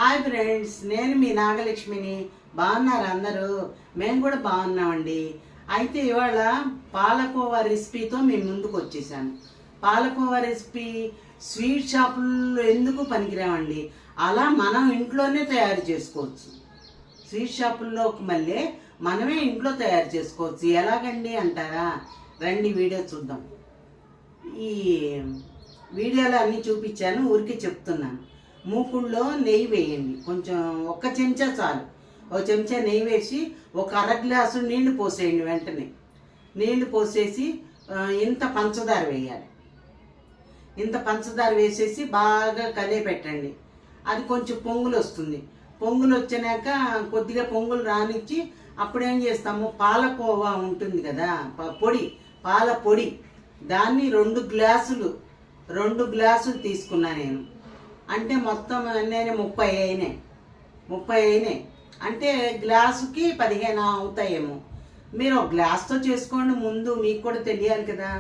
Hi friends, నేను మీ నాగలక్ష్మిని. బాగున్నారు అందరూ? మేము కూడా బాగున్నామండి. అయితే ఇవాళ పాలకోవా రెసిపీతో మేము ముందుకు వచ్చేసాను. పాలకోవా రెసిపీ స్వీట్ షాపుల్లో ఎందుకు పనికిరామండి, అలా మనం ఇంట్లోనే తయారు చేసుకోవచ్చు. స్వీట్ షాపుల్లో మళ్ళీ మనమే ఇంట్లో తయారు చేసుకోవచ్చు. ఎలాగండి అంటారా? రండి వీడియో చూద్దాం. ఈ వీడియోలో అన్నీ చూపించాను, ఊరికే చెప్తున్నాను. మూకుల్లో నెయ్యి వేయండి, కొంచెం ఒక్క చెంచా చాలు. ఒక చెంచా నెయ్యి వేసి ఒక అర గ్లాసు నీళ్లు పోసేయండి. వెంటనే నీళ్లు పోసేసి ఇంత పంచదార వేయాలి. ఇంత పంచదార వేసేసి బాగా కలిపెట్టండి. అది కొంచెం పొంగులు వస్తుంది. పొంగులు వచ్చినాక కొద్దిగా పొంగులు రానిచ్చి అప్పుడేం చేస్తాము, పాలకోవా ఉంటుంది కదా, పాల పొడి, దాన్ని 2 గ్లాసులు తీసుకున్నా నేను. అంటే మొత్తం నేను 30 అయినాయి. అంటే గ్లాసుకి 15 అవుతాయేమో. మీరు ఒక గ్లాస్తో చేసుకోండి, ముందు మీకు కూడా తెలియాలి కదా.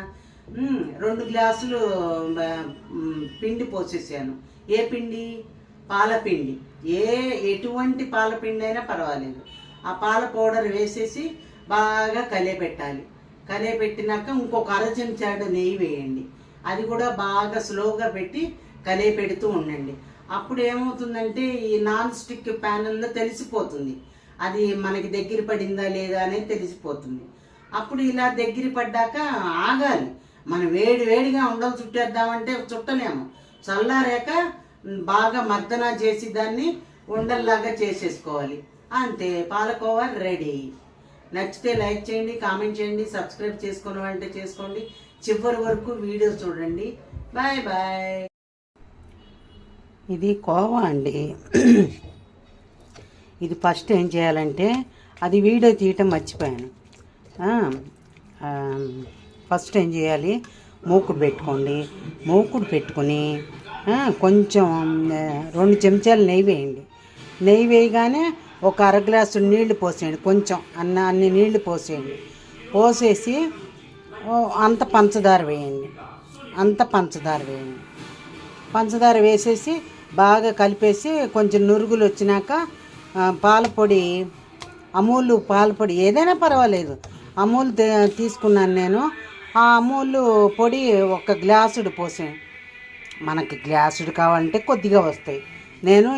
2 గ్లాసులు పిండి పోసేసాను. ఏ పిండి? పాలపిండి. ఎటువంటి పాలపిండి అయినా పర్వాలేదు. ఆ పాల పౌడర్ వేసేసి బాగా కలియపెట్టాలి. కలియపెట్టినాక ఇంకొక అర చెంచాడు నెయ్యి వేయండి. అది కూడా బాగా స్లోగా పెట్టి కలియపెడుతూ ఉండండి. అప్పుడు ఏమవుతుందంటే ఈ నాన్ స్టిక్ ప్యాన్లో తెలిసిపోతుంది, అది మనకి దగ్గర పడిందా లేదా అనేది తెలిసిపోతుంది. అప్పుడు ఇలా దగ్గర పడ్డాక ఆగాలి. మనం వేడిగా ఉండలు చుట్టేద్దామంటే చుట్టలేము. చల్లారాక బాగా మర్దన చేసి దాన్ని ఉండల్లాగా చేసేసుకోవాలి. అంతే, పాలకోవా రెడీ. నచ్చితే లైక్ చేయండి, కామెంట్ చేయండి, సబ్స్క్రైబ్ చేసుకోవాలంటే చేసుకోండి. చివరి వరకు వీడియో చూడండి. Bye bye. ఇది కోవా అండి. ఇది ఫస్ట్ ఏం చేయాలంటే, అది వీడియో తీయటం మర్చిపోయాను. ఫస్ట్ ఏం చేయాలి, మూకుడు పెట్టుకోండి. మూకుడు పెట్టుకుని కొంచెం 2 చెంచాలు నెయ్యి వేయండి. నెయ్యి వేయగానే ఒక అర గ్లాసు నీళ్లు పోసేయండి. కొంచెం అన్ని నీళ్లు పోసేయండి. పోసేసి అంత పంచదార వేయండి. పంచదార వేసేసి బాగా కలిపేసి కొంచెం నురుగులు వచ్చినాక పాలపొడి, అమూల్ పాలపొడి ఏదైనా పర్వాలేదు, అమూల్ తీసుకున్నాను నేను. ఆ అమూల్ పొడి 1 గ్లాసుడు పోసాను. మనకి గ్లాసుడు కావాలంటే కొద్దిగా వస్తాయి. నేను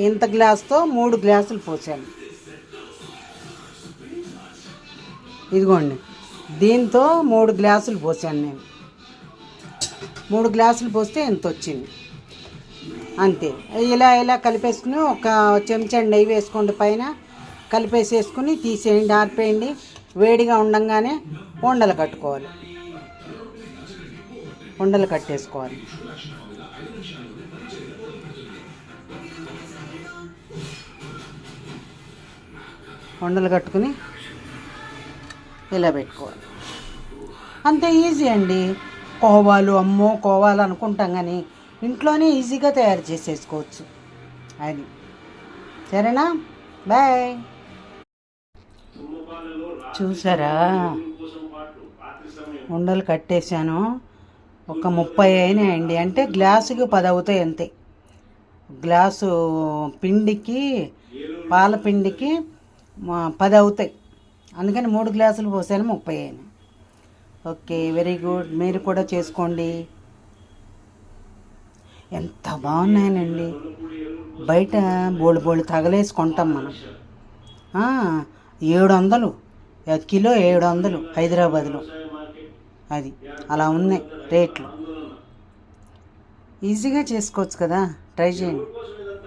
ఇంత గ్లాస్తో 3 గ్లాసులు పోసాను. ఇదిగోండి, దీంతో 3 గ్లాసులు పోసాను నేను. 3 గ్లాసులు పోస్తే ఎంత వచ్చింది. అంతే. ఇలా కలిపేసుకుని ఒక చెంచా నెయ్యి వేసుకోండి. పైన కలిపేసేసుకుని తీసేయండి, ఆరిపోయండి. వేడిగా ఉండంగానే ఉండలు కట్టుకోవాలి. ఉండలు కట్టేసుకోవాలి. ఉండలు కట్టుకుని ఇలా పెట్టుకోవాలి. అంతే, ఈజీ అండి. కోవాలు అనుకుంటాం కానీ ఇంట్లోనే ఈజీగా తయారు చేసేసుకోవచ్చు. అది సరేనా? బాయ్. చూసారా, ఉండలు కట్టేశాను. ఒక 30 అయినాయండి. అంటే గ్లాసుకి 10 అవుతాయి అంతే. గ్లాసు పిండికి, పాలపిండికి 10 అవుతాయి. అందుకని 3 గ్లాసులు పోసాను, 30 అయినాయి. Okay, very good. మీరు కూడా చేసుకోండి. ఎంత బాగున్నాయనండి. బయట బోళ్ళు తగలేసి కొంటాం మనం. 700 కిలో, 700 హైదరాబాద్లో. అది అలా ఉన్నాయి రేట్లు. ఈజీగా చేసుకోవచ్చు కదా, ట్రై చేయండి.